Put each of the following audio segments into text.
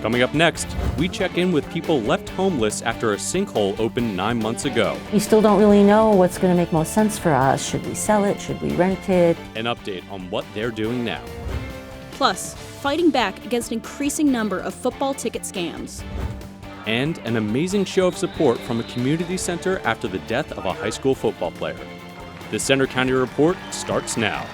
Coming up next, we check in with people left homeless after a sinkhole opened 9 months ago. We still don't really know what's going to make most sense for us. Should we sell it? Should we rent it? An update on what they're doing now. Plus, fighting back against an increasing number of football ticket scams. And an amazing show of support from a community center after the death of a high school football player. The Center County Report starts now.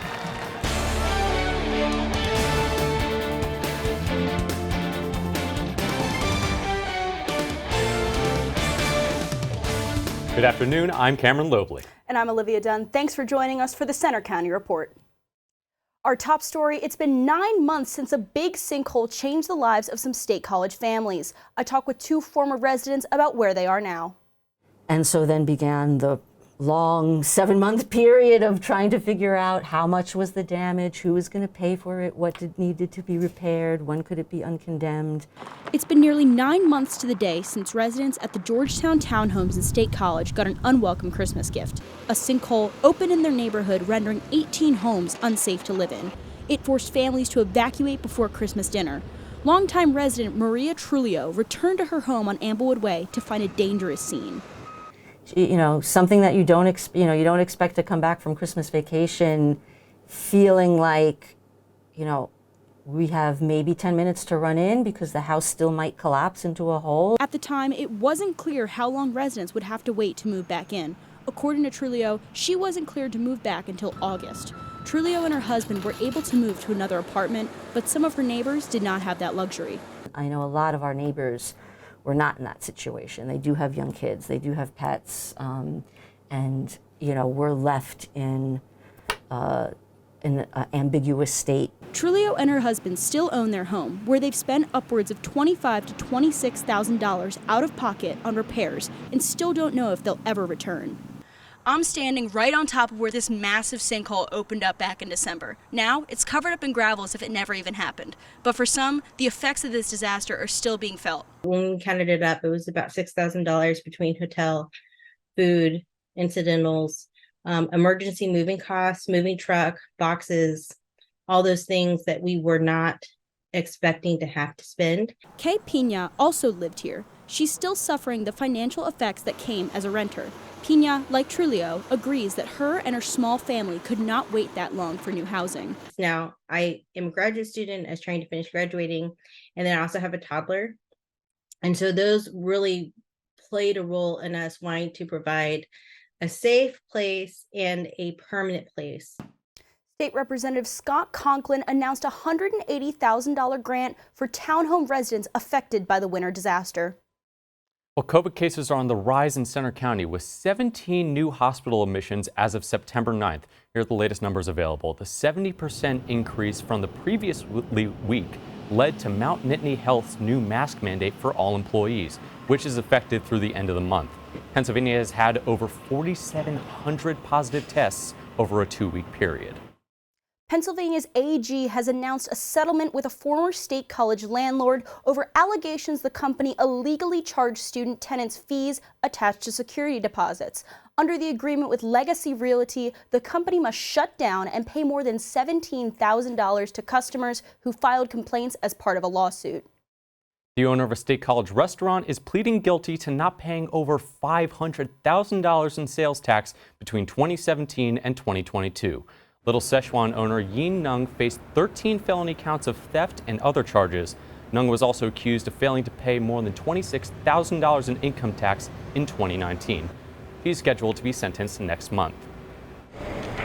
Good afternoon, I'm Cameron Lobley. And I'm Olivia Dunn. Thanks for joining us for the Center County Report. Our top story, it's been 9 months since a big sinkhole changed the lives of some State College families. I talked with 2 former residents about where they are now. And so then began the long 7-month period of trying to figure out how much was the damage, who was going to pay for it, what needed to be repaired, when could it be uncondemned. It's been nearly 9 months to the day since residents at the Georgetown Townhomes and State College got an unwelcome Christmas gift. A sinkhole opened in their neighborhood, rendering 18 homes unsafe to live in. It forced families to evacuate before Christmas dinner. Longtime resident Maria Trulio returned to her home on Amblewood Way to find a dangerous scene. You know, something that you don't expect to come back from Christmas vacation feeling like, we have maybe 10 minutes to run in because the house still might collapse into a hole. At the time, it wasn't clear how long residents would have to wait to move back in. According to Trulio, she wasn't cleared to move back until August. Trulio and her husband were able to move to another apartment, but some of her neighbors did not have that luxury. I know a lot of our neighbors were not in that situation. They do have young kids, they do have pets, and we're left in an ambiguous state. Trulio and her husband still own their home, where they've spent upwards of $25,000 to $26,000 out of pocket on repairs and still don't know if they'll ever return. I'm standing right on top of where this massive sinkhole opened up back in December. Now, it's covered up in gravel as if it never even happened. But for some, the effects of this disaster are still being felt. When we counted it up, it was about $6,000 between hotel, food, incidentals, emergency moving costs, moving truck, boxes, all those things that we were not expecting to have to spend. Kay Pina also lived here. She's still suffering the financial effects that came as a renter. Pina, like Trulio, agrees that her and her small family could not wait that long for new housing. Now, I am a graduate student. I was trying to finish graduating, and then I also have a toddler. And so those really played a role in us wanting to provide a safe place and a permanent place. State Representative Scott Conklin announced a $180,000 grant for townhome residents affected by the winter disaster. Well, COVID cases are on the rise in Center County with 17 new hospital admissions as of September 9th. Here are the latest numbers available. The 70% increase from the previous week led to Mount Nittany Health's new mask mandate for all employees, which is effective through the end of the month. Pennsylvania has had over 4,700 positive tests over a 2-week period. Pennsylvania's AG has announced a settlement with a former State College landlord over allegations the company illegally charged student tenants fees attached to security deposits. Under the agreement with Legacy Realty, the company must shut down and pay more than $17,000 to customers who filed complaints as part of a lawsuit. The owner of a State College restaurant is pleading guilty to not paying over $500,000 in sales tax between 2017 and 2022. Little Szechuan owner Yin Nung faced 13 felony counts of theft and other charges. Nung was also accused of failing to pay more than $26,000 in income tax in 2019. He's scheduled to be sentenced next month.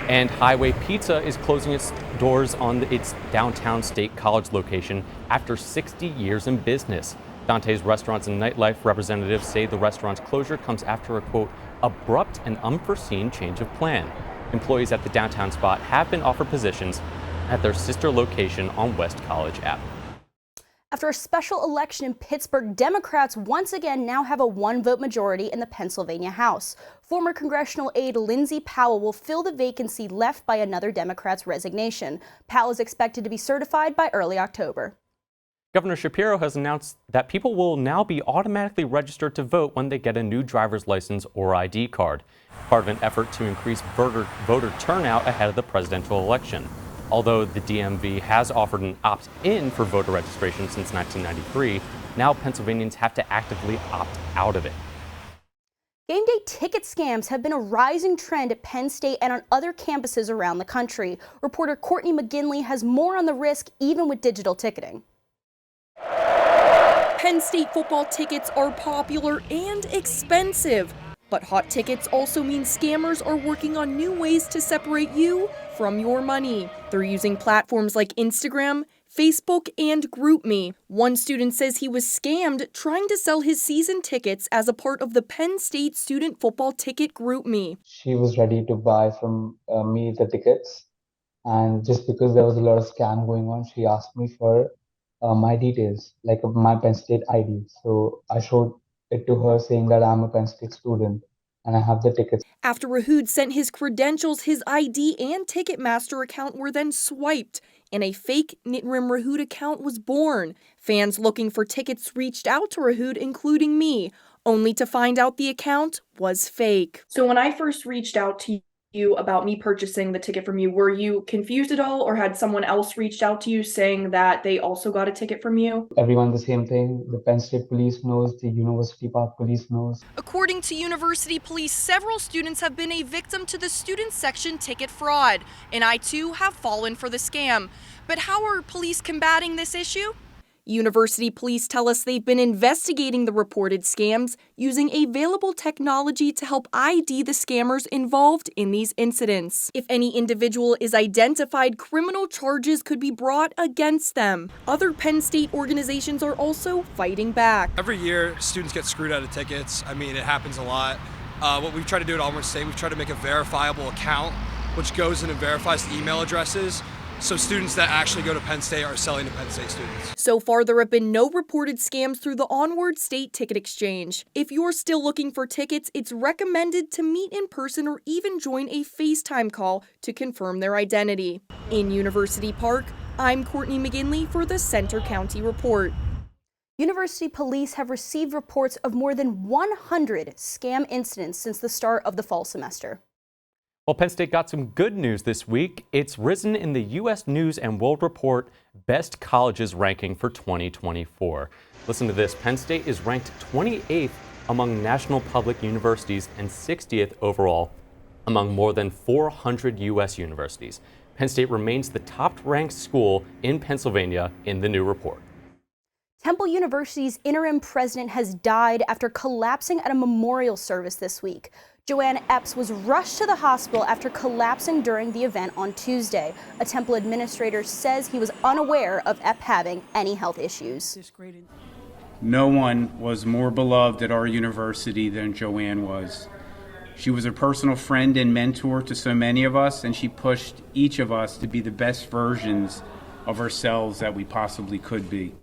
And Highway Pizza is closing its doors on its downtown State College location after 60 years in business. Dante's Restaurants and Nightlife representatives say the restaurant's closure comes after a, quote, abrupt and unforeseen change of plan. Employees at the downtown spot have been offered positions at their sister location on West College Avenue. After a special election in Pittsburgh, Democrats once again now have a 1-vote majority in the Pennsylvania House. Former congressional aide Lindsey Powell will fill the vacancy left by another Democrat's resignation. Powell is expected to be certified by early October. Governor Shapiro has announced that people will now be automatically registered to vote when they get a new driver's license or ID card, part of an effort to increase voter turnout ahead of the presidential election. Although the DMV has offered an opt-in for voter registration since 1993, now Pennsylvanians have to actively opt out of it. Game day ticket scams have been a rising trend at Penn State and on other campuses around the country. Reporter Courtney McGinley has more on the risk, even with digital ticketing. Penn State football tickets are popular and expensive. But hot tickets also mean scammers are working on new ways to separate you from your money. They're using platforms like Instagram, Facebook, and GroupMe. One student says he was scammed trying to sell his season tickets as a part of the Penn State student football ticket GroupMe. She was ready to buy from me the tickets, and just because there was a lot of scam going on, she asked me for my details, like my Penn State ID. So I showed it to her saying that I'm a Penn State student and I have the tickets. After Rahoud sent his credentials, his ID and Ticketmaster account were then swiped, and a fake Nitrim Rahoud account was born. Fans looking for tickets reached out to Rahoud, including me, only to find out the account was fake. So when I first reached out to you about me purchasing the ticket from you, were you confused at all, or had someone else reached out to you saying that they also got a ticket from you? Everyone the same thing. The Penn State police knows, the University Park police knows. According to University Police, several students have been a victim to the student section ticket fraud, and I too have fallen for the scam. But how are police combating this issue? University Police tell us they've been investigating the reported scams using available technology to help ID the scammers involved in these incidents. If any individual is identified, criminal charges could be brought against them. Other Penn State organizations are also fighting back. Every year, students get screwed out of tickets. I mean, it happens a lot. What we've tried to do at Auburn State, we've tried to make a verifiable account, which goes in and verifies the email addresses. So students that actually go to Penn State are selling to Penn State students. So far, there have been no reported scams through the Onward State Ticket Exchange. If you're still looking for tickets, it's recommended to meet in person or even join a FaceTime call to confirm their identity. In University Park, I'm Courtney McGinley for the Center County Report. University police have received reports of more than 100 scam incidents since the start of the fall semester. Well, Penn State got some good news this week. It's risen in the U.S. News and World Report Best Colleges ranking for 2024. Listen to this. Penn State is ranked 28th among national public universities and 60th overall among more than 400 U.S. universities. Penn State remains the top-ranked school in Pennsylvania in the new report. Temple University's interim president has died after collapsing at a memorial service this week. Joanne Epps was rushed to the hospital after collapsing during the event on Tuesday. A Temple administrator says he was unaware of Epps having any health issues. No one was more beloved at our university than Joanne was. She was a personal friend and mentor to so many of us, and she pushed each of us to be the best versions of ourselves that we possibly could be.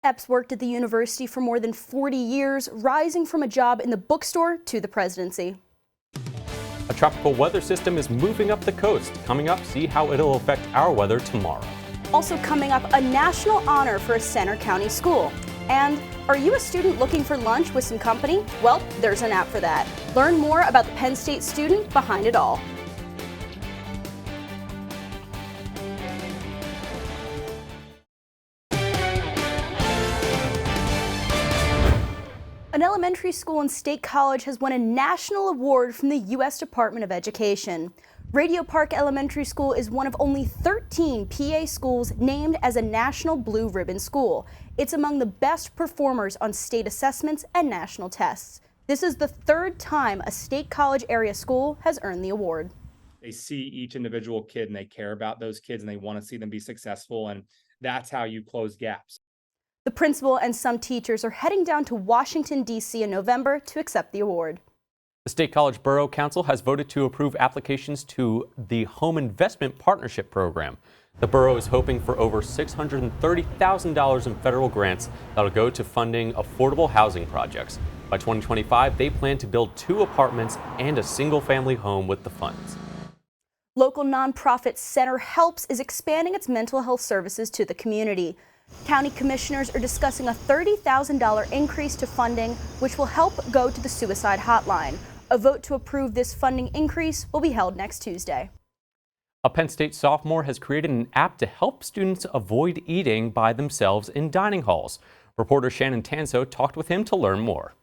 Epps worked at the university for more than 40 years, rising from a job in the bookstore to the presidency. A tropical weather system is moving up the coast. Coming up, see how it'll affect our weather tomorrow. Also coming up, a national honor for a Center County school. And are you a student looking for lunch with some company? Well, there's an app for that. Learn more about the Penn State student behind it all. An elementary school in State College has won a national award from the U.S. Department of Education. Radio Park Elementary School is one of only 13 PA schools named as a National Blue Ribbon School. It's among the best performers on state assessments and national tests. This is the third time a State College area school has earned the award. They see each individual kid and they care about those kids and they want to see them be successful, and that's how you close gaps. The principal and some teachers are heading down to Washington, D.C. in November to accept the award. The State College Borough Council has voted to approve applications to the Home Investment Partnership Program. The borough is hoping for over $630,000 in federal grants that'll go to funding affordable housing projects. By 2025, they plan to build 2 apartments and a single-family home with the funds. Local nonprofit Center Helps is expanding its mental health services to the community. County commissioners are discussing a $30,000 increase to funding, which will help go to the suicide hotline. A vote to approve this funding increase will be held next Tuesday. A Penn State sophomore has created an app to help students avoid eating by themselves in dining halls. Reporter Shannon Tanzo talked with him to learn more.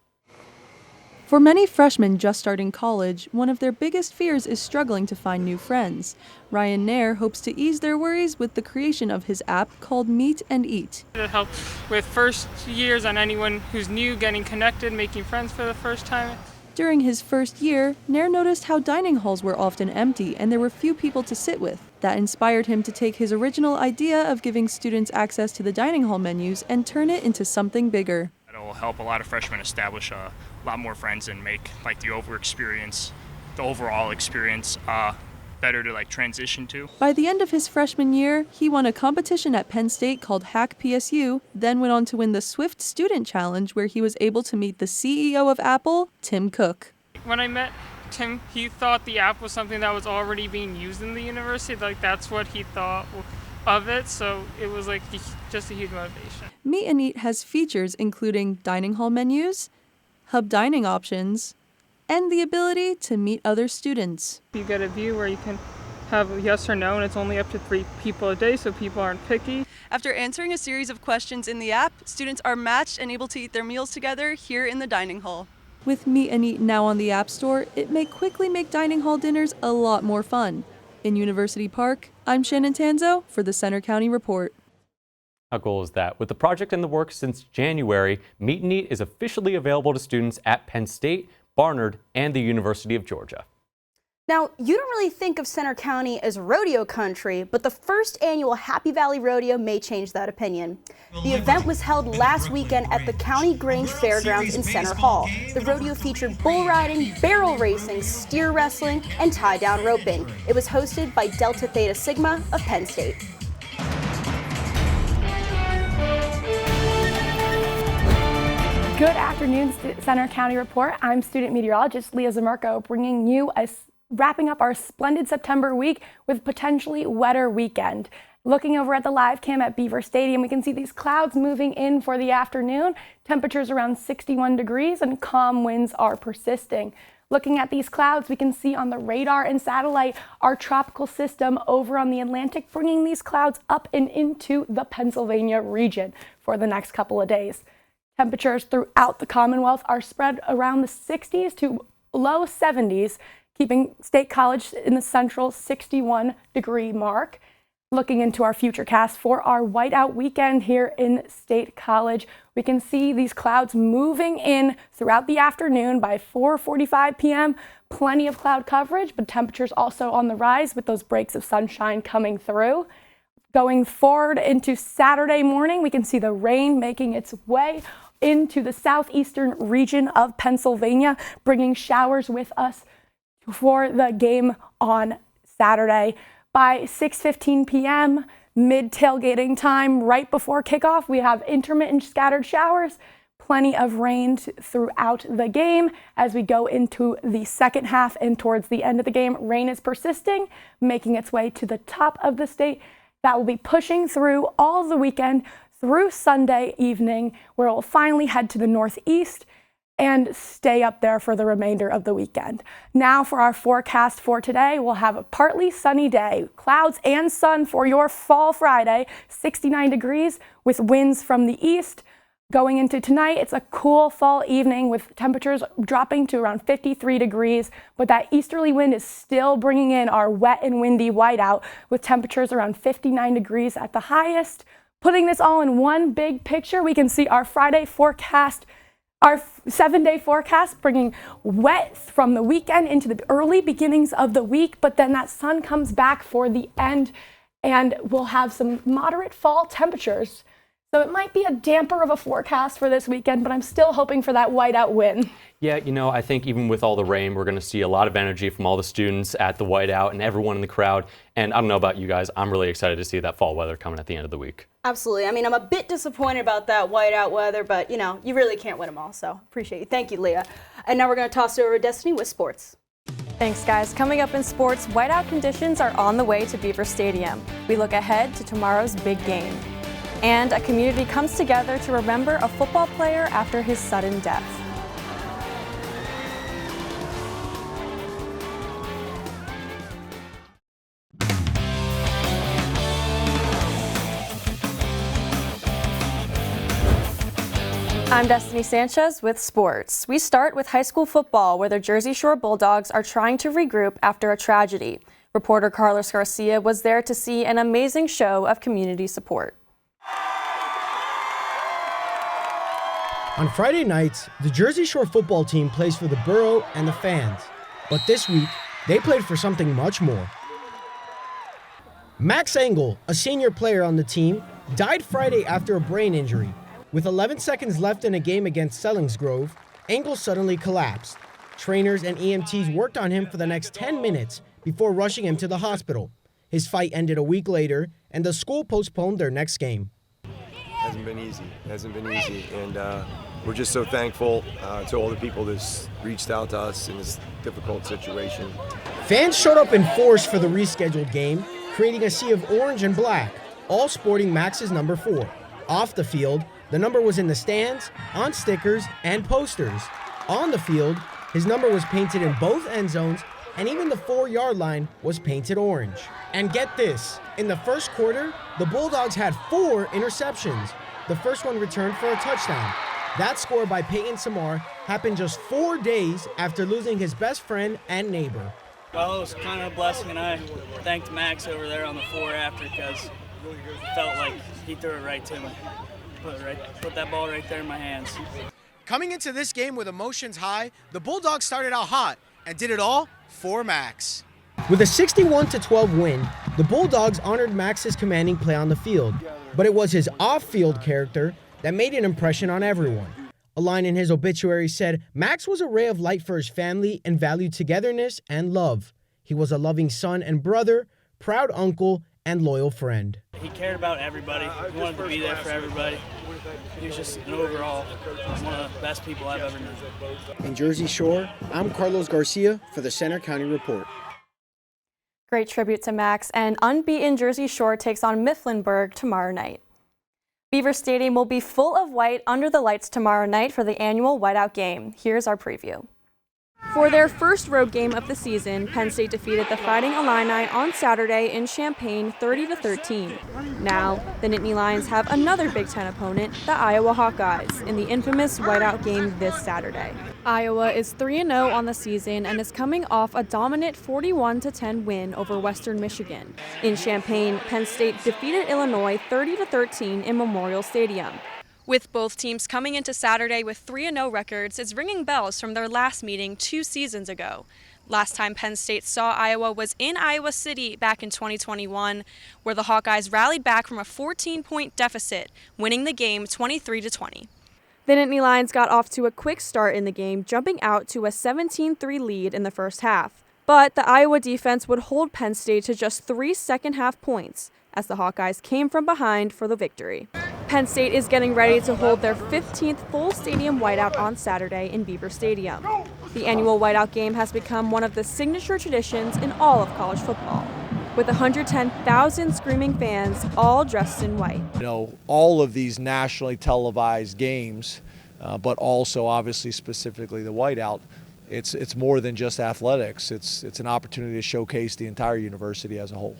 For many freshmen just starting college, one of their biggest fears is struggling to find new friends. Ryan Nair hopes to ease their worries with the creation of his app called Meet and Eat. It helps with first years and anyone who's new getting connected, making friends for the first time. During his first year, Nair noticed how dining halls were often empty and there were few people to sit with. That inspired him to take his original idea of giving students access to the dining hall menus and turn it into something bigger. It'll help a lot of freshmen establish a lot more friends and make the overall experience better to transition to. By the end of his freshman year, he won a competition at Penn State called Hack PSU, then went on to win the Swift Student Challenge, where he was able to meet the CEO of Apple, Tim Cook. When I met Tim, he thought the app was something that was already being used in the university. That's what he thought of it, so it was just a huge motivation. Meet and Eat has features including dining hall menus, hub dining options, and the ability to meet other students. You get a view where you can have a yes or no, and it's only up to 3 people a day, so people aren't picky. After answering a series of questions in the app, students are matched and able to eat their meals together here in the dining hall. With Meet and Eat now on the App Store, it may quickly make dining hall dinners a lot more fun. In University Park, I'm Shannon Tanzo for the Center County Report. How cool is that? With the project in the works since January, Meet and Eat is officially available to students at Penn State, Barnard, and the University of Georgia. Now, you don't really think of Center County as rodeo country, but the first annual Happy Valley Rodeo may change that opinion. The event was held last weekend at the County Grange Fairgrounds in Center Hall. The rodeo featured bull riding, barrel racing, steer wrestling, and tie-down roping. It was hosted by Delta Theta Sigma of Penn State. Good afternoon, Center County Report. I'm student meteorologist Leah Zamarco, bringing you wrapping up our splendid September week with potentially wetter weekend. Looking over at the live cam at Beaver Stadium, we can see these clouds moving in for the afternoon. Temperatures around 61 degrees and calm winds are persisting. Looking at these clouds, we can see on the radar and satellite our tropical system over on the Atlantic, bringing these clouds up and into the Pennsylvania region for the next couple of days. Temperatures throughout the Commonwealth are spread around the 60s to low 70s, keeping State College in the central 61-degree mark. Looking into our futurecast for our whiteout weekend here in State College, we can see these clouds moving in throughout the afternoon. By 4:45 p.m., plenty of cloud coverage, but temperatures also on the rise with those breaks of sunshine coming through. Going forward into Saturday morning, we can see the rain making its way into the southeastern region of Pennsylvania, bringing showers with us for the game on Saturday. By 6:15 p.m., mid-tailgating time, right before kickoff, we have intermittent scattered showers, plenty of rain throughout the game. As we go into the second half and towards the end of the game, rain is persisting, making its way to the top of the state. That will be pushing through all the weekend through Sunday evening, where it will finally head to the northeast and stay up there for the remainder of the weekend. Now for our forecast for today, we'll have a partly sunny day, clouds and sun for your fall Friday, 69 degrees with winds from the east. Going into tonight, it's a cool fall evening with temperatures dropping to around 53 degrees, but that easterly wind is still bringing in our wet and windy whiteout with temperatures around 59 degrees at the highest. Putting this all in one big picture, we can see our Friday forecast, our 7-day forecast, bringing wet from the weekend into the early beginnings of the week, but then that sun comes back for the end and we'll have some moderate fall temperatures. So it might be a damper of a forecast for this weekend, but I'm still hoping for that whiteout win. Yeah, I think even with all the rain, we're going to see a lot of energy from all the students at the whiteout and everyone in the crowd. And I don't know about you guys, I'm really excited to see that fall weather coming at the end of the week. Absolutely. I mean, I'm a bit disappointed about that whiteout weather, but you really can't win them all. So appreciate you. Thank you, Leah. And now we're going to toss it over to Destiny with sports. Thanks, guys. Coming up in sports, whiteout conditions are on the way to Beaver Stadium. We look ahead to tomorrow's big game. And a community comes together to remember a football player after his sudden death. I'm Destiny Sanchez with sports. We start with high school football, where the Jersey Shore Bulldogs are trying to regroup after a tragedy. Reporter Carlos Garcia was there to see an amazing show of community support. On Friday nights, the Jersey Shore football team plays for the borough and the fans. But this week, they played for something much more. Max Engel, a senior player on the team, died Friday after a brain injury. With 11 seconds left in a game against Selingsgrove, Engel suddenly collapsed. Trainers and EMTs worked on him for the next 10 minutes before rushing him to the hospital. His fight ended a week later, and the school postponed their next game. Hasn't been easy. And we're just so thankful to all the people that's reached out to us in this difficult situation. Fans showed up in force for the rescheduled game, creating a sea of orange and black, all sporting Max's number 4. Off the field, the number was in the stands, on stickers, and posters. On the field, his number was painted in both end zones, and even the 4-yard line was painted orange. And get this, in the first quarter, the Bulldogs had 4 interceptions. The first one returned for a touchdown. That score by Peyton Samar happened just 4 days after losing his best friend and neighbor. Well, it was kind of a blessing, and I thanked Max over there on the floor after, because it felt like he threw it right to me. Put that ball right there in my hands. Coming into this game with emotions high, the Bulldogs started out hot and did it all for Max. With a 61-12 win, the Bulldogs honored Max's commanding play on the field, but it was his off-field character that made an impression on everyone. A line in his obituary said, "Max was a ray of light for his family and valued togetherness and love. He was a loving son and brother, proud uncle, and loyal friend." He cared about everybody. He wanted to be there for everybody. He was just an overall one of the best people I've ever known. In Jersey Shore, I'm Carlos Garcia for the Center County Report. Great tribute to Max, and unbeaten Jersey Shore takes on Mifflinburg tomorrow night. Beaver Stadium will be full of white under the lights tomorrow night for the annual Whiteout game. Here's our preview. For their first road game of the season, Penn State defeated the Fighting Illini on Saturday in Champaign 30-13. Now, the Nittany Lions have another Big Ten opponent, the Iowa Hawkeyes, in the infamous Whiteout game this Saturday. Iowa is 3-0 on the season and is coming off a dominant 41-10 win over Western Michigan. In Champaign, Penn State defeated Illinois 30-13 in Memorial Stadium. With both teams coming into Saturday with 3-0 records, it's ringing bells from their last meeting 2 seasons ago. Last time Penn State saw Iowa was in Iowa City back in 2021, where the Hawkeyes rallied back from a 14-point deficit, winning the game 23-20. The Nittany Lions got off to a quick start in the game, jumping out to a 17-3 lead in the first half. But the Iowa defense would hold Penn State to just 3 second-half points, as the Hawkeyes came from behind for the victory. Penn State is getting ready to hold their 15th full stadium whiteout on Saturday in Beaver Stadium. The annual whiteout game has become one of the signature traditions in all of college football, with 110,000 screaming fans all dressed in white. You know, all of these nationally televised games, but also obviously specifically the whiteout, it's more than just athletics. It's an opportunity to showcase the entire university as a whole.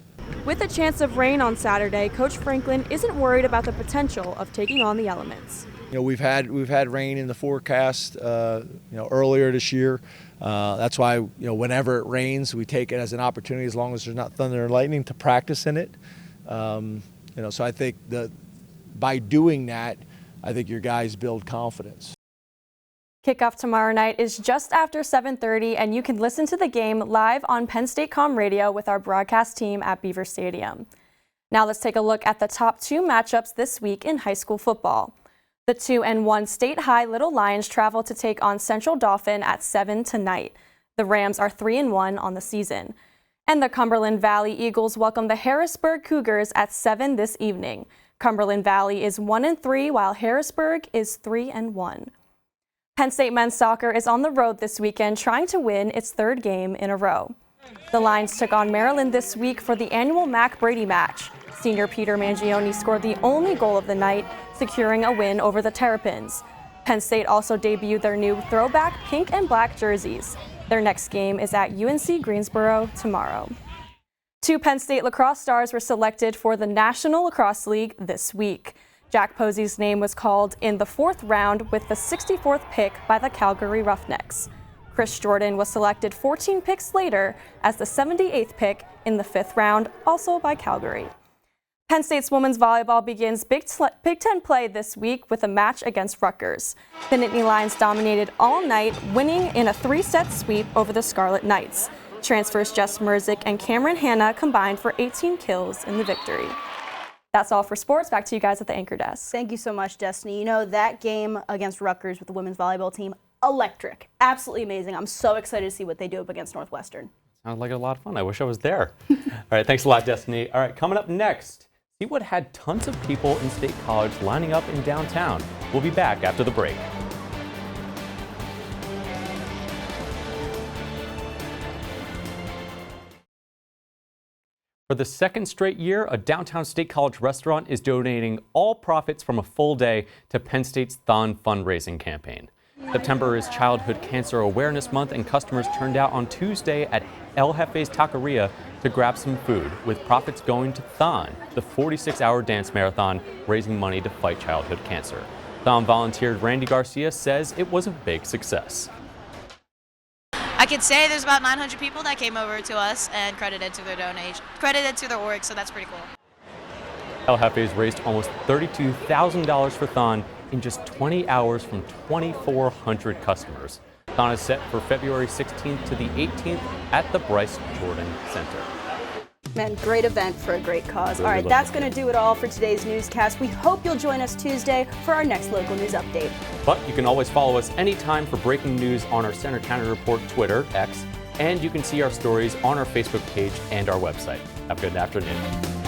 With a chance of rain on Saturday, Coach Franklin isn't worried about the potential of taking on the elements. You know, we've had rain in the forecast, earlier this year. That's why, whenever it rains, we take it as an opportunity, as long as there's not thunder and lightning, to practice in it. So I think that by doing that, I think your guys build confidence. Kickoff tomorrow night is just after 7:30, and you can listen to the game live on Penn State Com Radio with our broadcast team at Beaver Stadium. Now let's take a look at the top 2 matchups this week in high school football. The 2-1 State High Little Lions travel to take on Central Dauphin at 7 tonight. The Rams are 3-1 on the season. And the Cumberland Valley Eagles welcome the Harrisburg Cougars at 7 this evening. Cumberland Valley is 1-3, while Harrisburg is 3-1. Penn State men's soccer is on the road this weekend, trying to win its 3rd game in a row. The Lions took on Maryland this week for the annual Mac Brady match. Senior Peter Mangione scored the only goal of the night, securing a win over the Terrapins. Penn State also debuted their new throwback pink and black jerseys. Their next game is at UNC Greensboro tomorrow. 2 Penn State lacrosse stars were selected for the National Lacrosse League this week. Jack Posey's name was called in the 4th round with the 64th pick by the Calgary Roughnecks. Chris Jordan was selected 14 picks later as the 78th pick in the 5th round, also by Calgary. Penn State's women's volleyball begins Big Ten play this week with a match against Rutgers. The Nittany Lions dominated all night, winning in a 3-set sweep over the Scarlet Knights. Transfers Jess Merzick and Cameron Hanna combined for 18 kills in the victory. That's all for sports. Back to you guys at the anchor desk. Thank you so much, Destiny. You know, that game against Rutgers with the women's volleyball team, electric. Absolutely amazing. I'm so excited to see what they do up against Northwestern. Sounds like a lot of fun. I wish I was there. All right, thanks a lot, Destiny. All right, coming up next, see what had tons of people in State College lining up in downtown. We'll be back after the break. For the second straight year, a downtown State College restaurant is donating all profits from a full day to Penn State's Thon fundraising campaign. September is Childhood Cancer Awareness Month, and customers turned out on Tuesday at El Jefe's Taqueria to grab some food, with profits going to Thon, the 46-hour dance marathon raising money to fight childhood cancer. Thon volunteer Randy Garcia says it was a big success. I could say there's about 900 people that came over to us and credited to their donation, credited to their org, so that's pretty cool. El Jefe's raised almost $32,000 for Thon in just 20 hours from 2,400 customers. Thon is set for February 16th to the 18th at the Bryce Jordan Center. Man, great event for a great cause. All right, that's going to do it all for today's newscast. We hope you'll join us Tuesday for our next local news update. But you can always follow us anytime for breaking news on our Center County Report Twitter, X, and you can see our stories on our Facebook page and our website. Have a good afternoon.